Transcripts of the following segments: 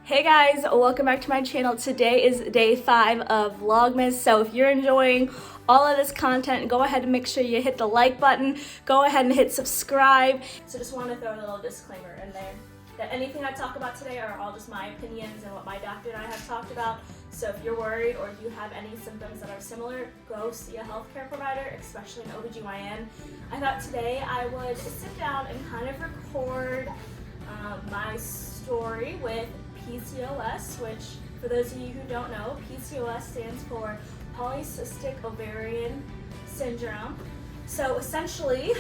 Hey guys, welcome back to my channel. Today is day 5 of Vlogmas. So if you're enjoying all of this content, go ahead and make sure you hit the like button. Go ahead and hit subscribe. So just want to throw a little disclaimer in there that anything I talk about today are all just my opinions and what my doctor and I have talked about. So if you're worried or you have any symptoms that are similar, go see a healthcare provider, especially an OBGYN. I thought today I would sit down and kind of record my story with PCOS, which for those of you who don't know, PCOS stands for polycystic ovarian syndrome. So essentially,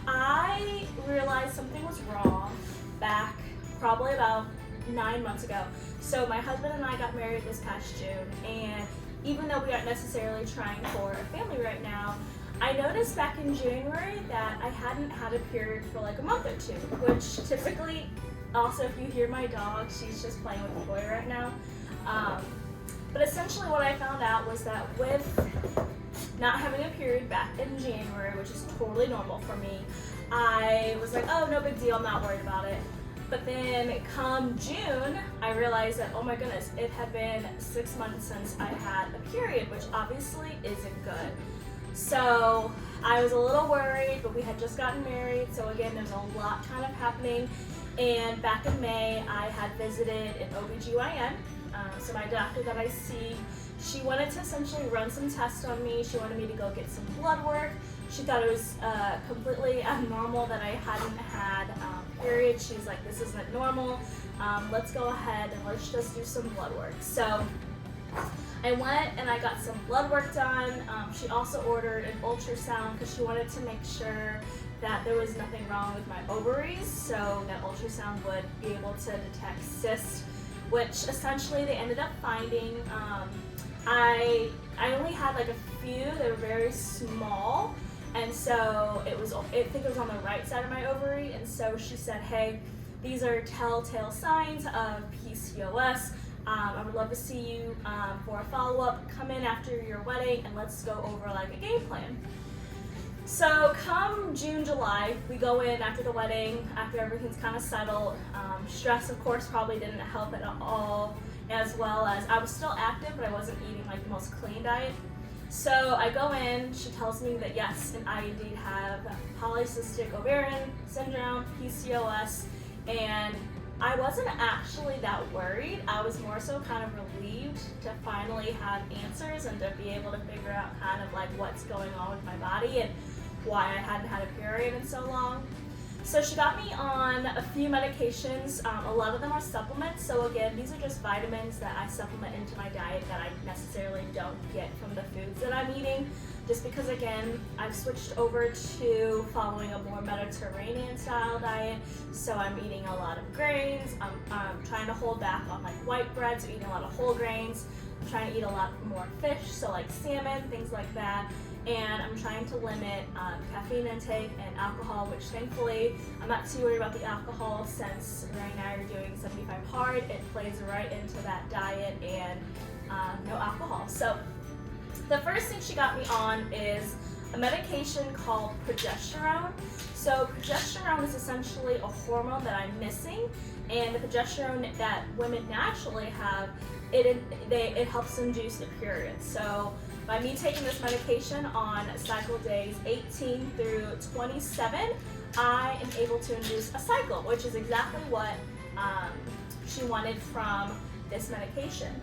I realized something was wrong back probably about 9 months ago. So my husband and I got married this past June, and even though we aren't necessarily trying for a family right now, I noticed back in January that I hadn't had a period for like a month or two, which typically, also if you hear my dog, she's just playing with the toy right now. But essentially what I found out was that with not having a period back in January, which is totally normal for me, I was like, oh, no big deal, I'm not worried about it. But then come June, I realized that, oh my goodness, it had been 6 months since I had a period, which obviously isn't good. So I was a little worried, but we had just gotten married, so again, there's a lot kind of happening. And back in May, I had visited an OBGYN. So my doctor that I see, she wanted to essentially run some tests on me. She wanted me to go get some blood work. She thought it was completely abnormal that I hadn't had periods. She's like, this isn't normal. Let's go ahead and let's just do some blood work. So I went and I got some blood work done. She also ordered an ultrasound because she wanted to make sure that there was nothing wrong with my ovaries, so that ultrasound would be able to detect cysts, which essentially they ended up finding. I only had like a few, they were very small, and so I think it was on the right side of my ovary, and so she said, hey, these are telltale signs of PCOS. I would love to see you for a follow-up. Come in after your wedding and let's go over like a game plan. So come June, July, we go in after the wedding, after everything's kind of settled. Stress, of course, probably didn't help at all, as well as I was still active, but I wasn't eating like the most clean diet. So I go in, she tells me that yes, and I indeed have polycystic ovarian syndrome, PCOS, and I wasn't actually that worried. I was more so kind of relieved to finally have answers and to be able to figure out kind of like what's going on with my body and why I hadn't had a period in so long. So she got me on a few medications. A lot of them are supplements. So again, these are just vitamins that I supplement into my diet that I necessarily don't get from the foods that I'm eating. Just because again, I've switched over to following a more Mediterranean style diet. So I'm eating a lot of grains. I'm trying to hold back on like white bread, so eating a lot of whole grains. I'm trying to eat a lot more fish, so like salmon, things like that. And I'm trying to limit caffeine intake and alcohol, which thankfully I'm not too worried about the alcohol since right now you're doing 75 hard. It plays right into that diet and no alcohol. So the first thing she got me on is a medication called progesterone. So progesterone is essentially a hormone that I'm missing, and the progesterone that women naturally have, it helps induce the period. So by me taking this medication on cycle days 18 through 27, I am able to induce a cycle, which is exactly what she wanted from this medication.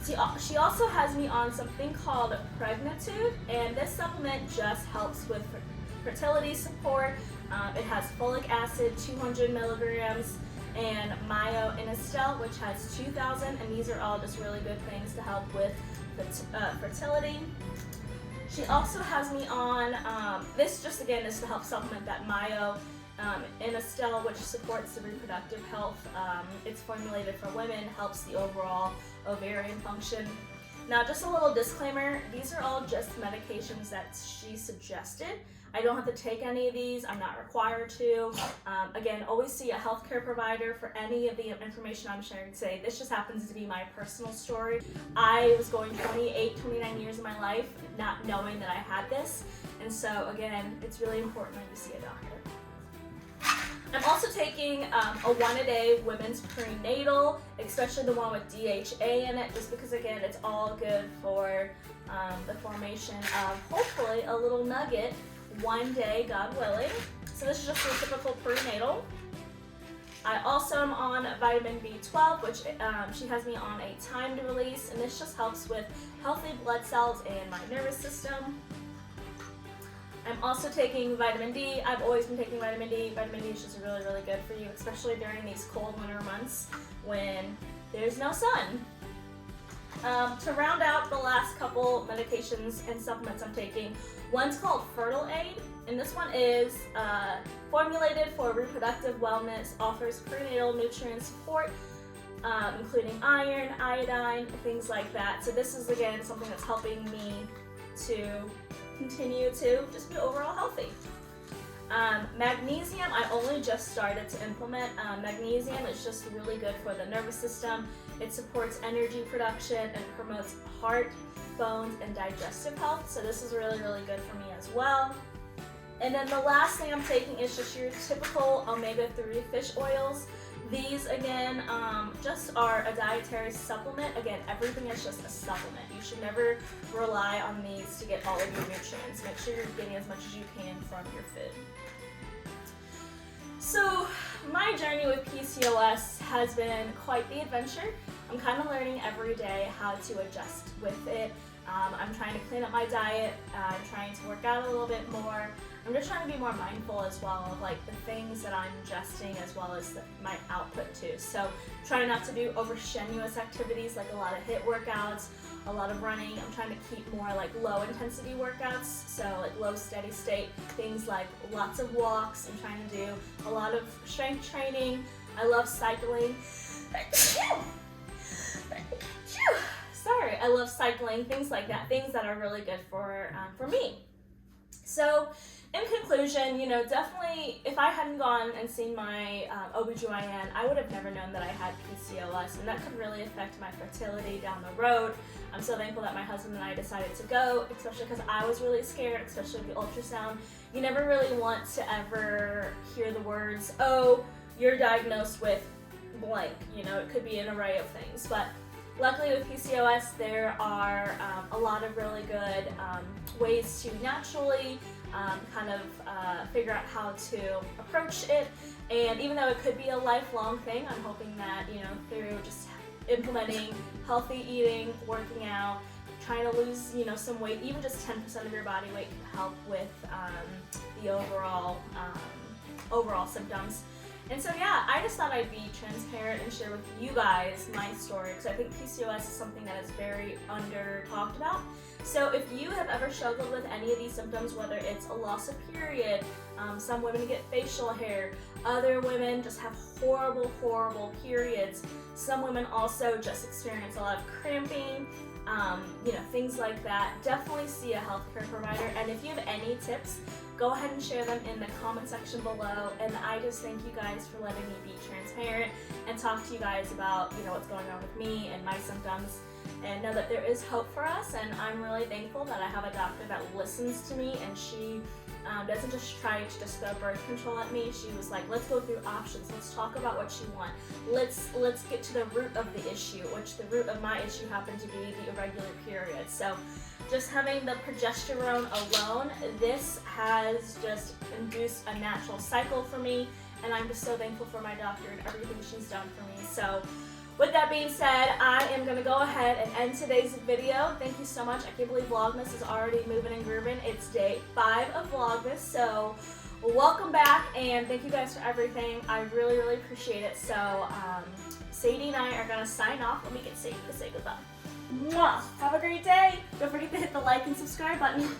She also has me on something called Pregnitude, and this supplement just helps with fertility support. It has folic acid, 200 milligrams, and myo-inositol, which has 2,000, and these are all just really good things to help with fertility. She also has me on, this just again is to help supplement that myo-inositol, which supports the reproductive health. It's formulated for women, helps the overall ovarian function. Now, just a little disclaimer, these are all just medications that she suggested. I don't have to take any of these, I'm not required to. Again, always see a healthcare provider for any of the information I'm sharing today. This just happens to be my personal story. I was going 28, 29 years of my life not knowing that I had this. And so again, it's really important that you see a doctor. I'm also taking a 1-a-day women's prenatal, especially the one with DHA in it, just because again it's all good for the formation of hopefully a little nugget one day, God willing. So this is just a typical prenatal. I also am on vitamin B12, which she has me on a timed release, and this just helps with healthy blood cells and my nervous system. I'm also taking vitamin D. I've always been taking vitamin D. Vitamin D is just really, really good for you, especially during these cold winter months when there's no sun. To round out the last couple medications and supplements I'm taking, one's called Fertile Aid, and this one is formulated for reproductive wellness, offers prenatal nutrient support, including iron, iodine, things like that. So this is again something that's helping me to continue to just be overall healthy. Magnesium, I only just started to implement. Magnesium is just really good for the nervous system. It supports energy production and promotes heart, bones, and digestive health. So this is really, really good for me as well. And then the last thing I'm taking is just your typical omega-3 fish oils. These again just are a dietary supplement. Again, everything is just a supplement. You should never rely on these to get all of your nutrients. Make sure you're getting as much as you can from your food. So my journey with PCOS has been quite the adventure. I'm kind of learning every day how to adjust with it. I'm trying to clean up my diet. I'm trying to work out a little bit more. I'm just trying to be more mindful as well of like the things that I'm ingesting as well as my output too. So trying not to do over strenuous activities like a lot of HIIT workouts, a lot of running. I'm trying to keep more like low intensity workouts, so like low steady state, things like lots of walks. I'm trying to do a lot of strength training. I love cycling. Sorry, I love cycling, things like that, things that are really good for me. So in conclusion, you know, definitely if I hadn't gone and seen my OBGYN, I would have never known that I had PCOS, and that could really affect my fertility down the road. I'm so thankful that my husband and I decided to go, especially because I was really scared, especially with the ultrasound. You never really want to ever hear the words, oh, you're diagnosed with blank. You know, it could be an array of things, but luckily with PCOS, there are a lot of really good ways to naturally figure out how to approach it. And even though it could be a lifelong thing, I'm hoping that, you know, through just implementing healthy eating, working out, trying to lose, you know, some weight, even just 10% of your body weight can help with the overall symptoms. And so yeah, I just thought I'd be transparent and share with you guys my story, because I think PCOS is something that is very under talked about. So if you have ever struggled with any of these symptoms, whether it's a loss of period, some women get facial hair, other women just have horrible, horrible periods, some women also just experience a lot of cramping, you know, things like that, definitely see a healthcare provider. And if you have any tips, go ahead and share them in the comment section below. And I just thank you guys for letting me be transparent and talk to you guys about, you know, what's going on with me and my symptoms, and know that there is hope for us. And I'm really thankful that I have a doctor that listens to me, and she doesn't just try to just throw birth control at me. She was like, let's go through options, let's talk about what you want, let's get to the root of the issue, which the root of my issue happened to be the irregular period. So just having the progesterone alone, this has just induced a natural cycle for me, and I'm just so thankful for my doctor and everything she's done for me. So with that being said, I am going to go ahead and end today's video. Thank you so much. I can't believe Vlogmas is already moving and grooving. It's day 5 of Vlogmas, so welcome back, and thank you guys for everything. I really, really appreciate it. So Sadie and I are going to sign off. Let me get Sadie to say goodbye. Mwah! Have a great day. Don't forget to hit the like and subscribe button.